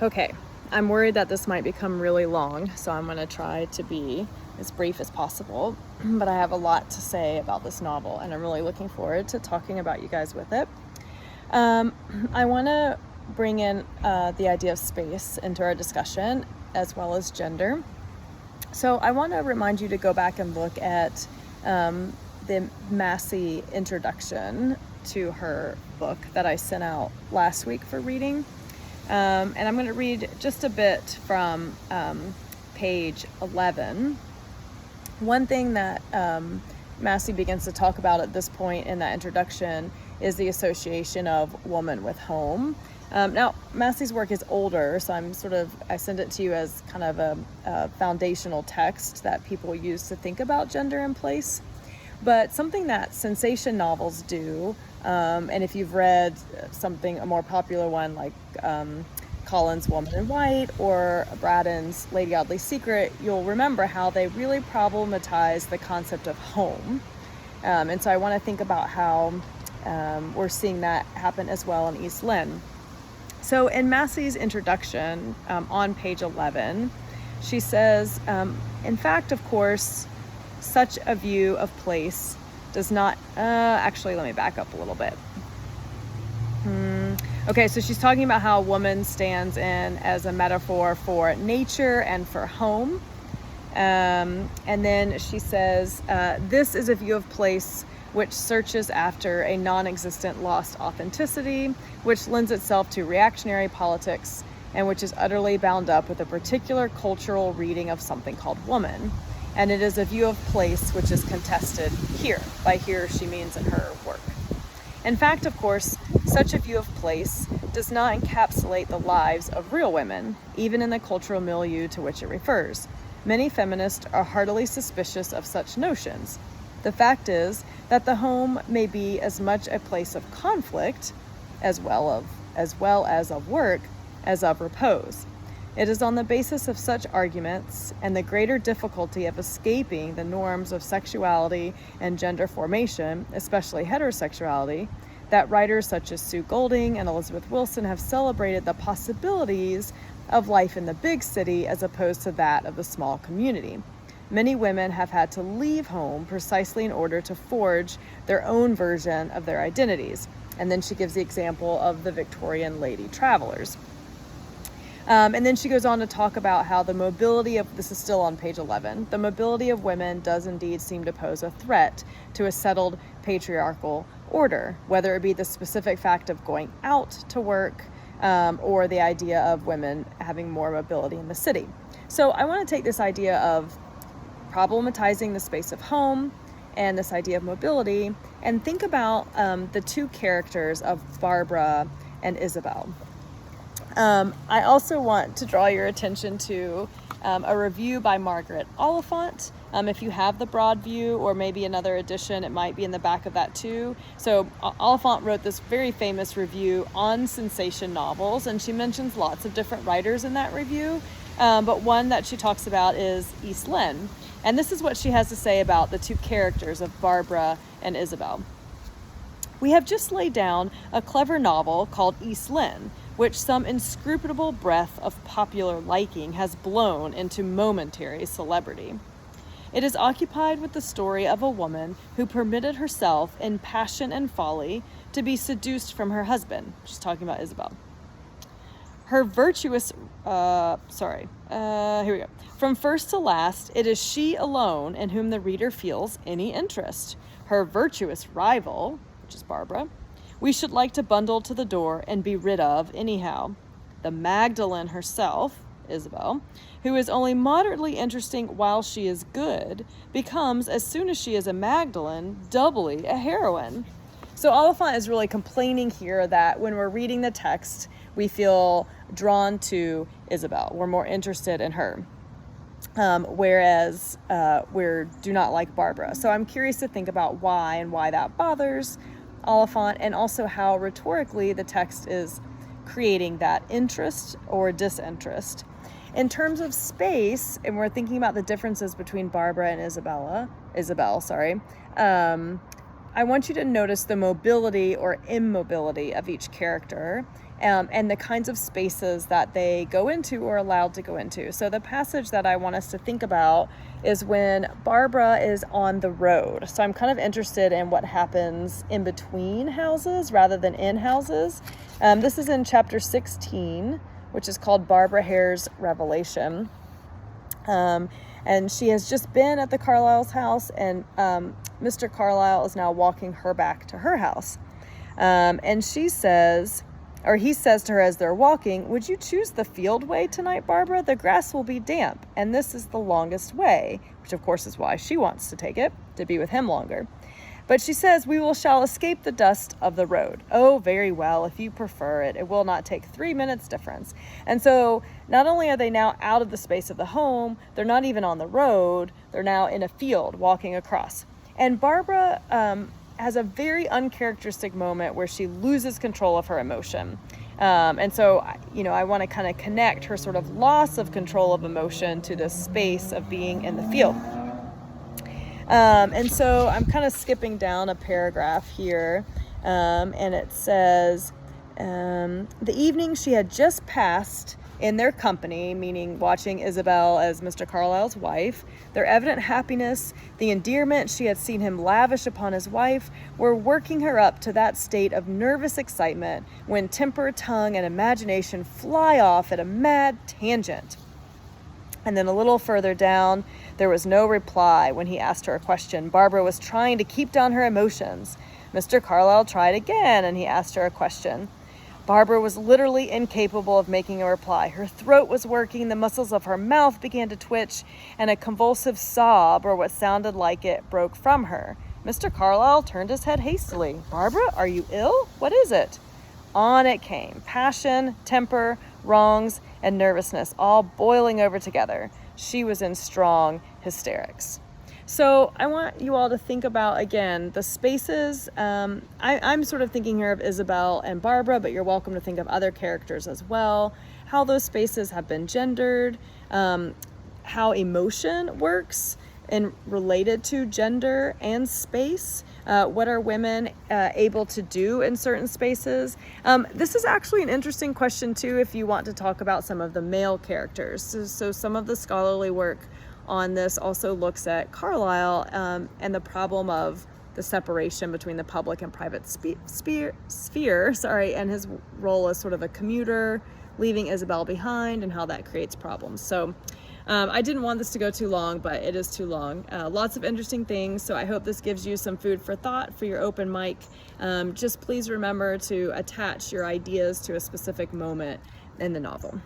Okay, I'm worried that this might become really long, so I'm going to try to be as brief as possible. But I have a lot to say about this novel, and I'm really looking forward to talking about you guys with it. I want to bring in the idea of space into our discussion, as well as gender. So I want to remind you to go back and look at the Massey introduction to her book that I sent out last week for reading. And I'm going to read just a bit from page 11. One thing that Massey begins to talk about at this point in that introduction is the association of woman with home. Now, Massey's work is older, so I send it to you as kind of a foundational text that people use to think about gender and place. But something that sensation novels do, and if you've read a more popular one like Collins' Woman in White or Braddon's Lady Audley's Secret, you'll remember how they really problematize the concept of home. And so I want to think about how we're seeing that happen as well in East Lynne. So in Massey's introduction on page 11, she says, in fact, of course, such a view of place does not, actually, let me back up a little bit. Okay, so she's talking about how a woman stands in as a metaphor for nature and for home. And then she says, this is a view of place which searches after a non-existent lost authenticity, which lends itself to reactionary politics, and which is utterly bound up with a particular cultural reading of something called woman. And it is a view of place which is contested here. By here, she means in her work. In fact, of course, such a view of place does not encapsulate the lives of real women, even in the cultural milieu to which it refers. Many feminists are heartily suspicious of such notions. The fact is that the home may be as much a place of conflict, as well as of work, as of repose. It is on the basis of such arguments and the greater difficulty of escaping the norms of sexuality and gender formation, especially heterosexuality, that writers such as Sue Golding and Elizabeth Wilson have celebrated the possibilities of life in the big city as opposed to that of the small community. Many women have had to leave home precisely in order to forge their own version of their identities. And then she gives the example of the Victorian lady travelers. And then she goes on to talk about how the mobility of, this is still on page 11, the mobility of women does indeed seem to pose a threat to a settled patriarchal order, whether it be the specific fact of going out to work or the idea of women having more mobility in the city. So I want to take this idea of problematizing the space of home and this idea of mobility and think about the two characters of Barbara and Isabel. I also want to draw your attention to a review by Margaret Oliphant. If you have the broad view or maybe another edition, it might be in the back of that too. So Oliphant wrote this very famous review on sensation novels, and she mentions lots of different writers in that review. But one that she talks about is East Lynne. And this is what she has to say about the two characters of Barbara and Isabel. We have just laid down a clever novel called East Lynne, which some inscrutable breath of popular liking has blown into momentary celebrity. It is occupied with the story of a woman who permitted herself, in passion and folly, to be seduced from her husband. She's talking about Isabel. Her virtuous, here we go. From first to last, it is she alone in whom the reader feels any interest. Her virtuous rival, which is Barbara, we should like to bundle to the door and be rid of anyhow. The Magdalene herself, Isabel, who is only moderately interesting while she is good, becomes, as soon as she is a Magdalene, doubly a heroine. So Oliphant is really complaining here that when we're reading the text, we feel drawn to Isabel. We're more interested in her, whereas we do not like Barbara. So I'm curious to think about why and why that bothers Oliphant, and also how rhetorically the text is creating that interest or disinterest. In terms of space, and we're thinking about the differences between Barbara and Isabel, I want you to notice the mobility or immobility of each character, and the kinds of spaces that they go into or allowed to go into. So the passage that I want us to think about is when Barbara is on the road. So I'm kind of interested in what happens in between houses rather than in houses. This is in chapter 16, which is called Barbara Hare's Revelation. And she has just been at the Carlisle's house, and Mr. Carlisle is now walking her back to her house. And she says, or he says to her as they're walking, "Would you choose the field way tonight, Barbara? The grass will be damp, and this is the longest way," which of course is why she wants to take it, to be with him longer. But she says, shall escape the dust of the road." "Oh, very well, if you prefer it. It will not take 3 minutes difference." And so not only are they now out of the space of the home, they're not even on the road, they're now in a field walking across. And Barbara has a very uncharacteristic moment where she loses control of her emotion. And so, I want to kind of connect her sort of loss of control of emotion to this space of being in the field. And so I'm kind of skipping down a paragraph here, and it says, "The evening she had just passed in their company," meaning watching Isabel as Mr. Carlisle's wife, "their evident happiness, the endearment she had seen him lavish upon his wife, were working her up to that state of nervous excitement when temper, tongue, and imagination fly off at a mad tangent." And then a little further down, "There was no reply when he asked her a question. Barbara was trying to keep down her emotions. Mr. Carlisle tried again, and he asked her a question. Barbara was literally incapable of making a reply. Her throat was working, the muscles of her mouth began to twitch, and a convulsive sob, or what sounded like it, broke from her. Mr. Carlisle turned his head hastily. 'Barbara, are you ill? What is it?' On it came, passion, temper, wrongs, and nervousness, all boiling over together. She was in strong hysterics." So I want you all to think about, again, the spaces. I'm sort of thinking here of Isabel and Barbara, but you're welcome to think of other characters as well. How those spaces have been gendered, how emotion works and related to gender and space. What are women able to do in certain spaces? This is actually an interesting question too if you want to talk about some of the male characters. So some of the scholarly work on this also looks at Carlisle and the problem of the separation between the public and private sphere, and his role as sort of a commuter, leaving Isabel behind, and how that creates problems. So I didn't want this to go too long, but it is too long. Lots of interesting things, so I hope this gives you some food for thought for your open mic. Just please remember to attach your ideas to a specific moment in the novel.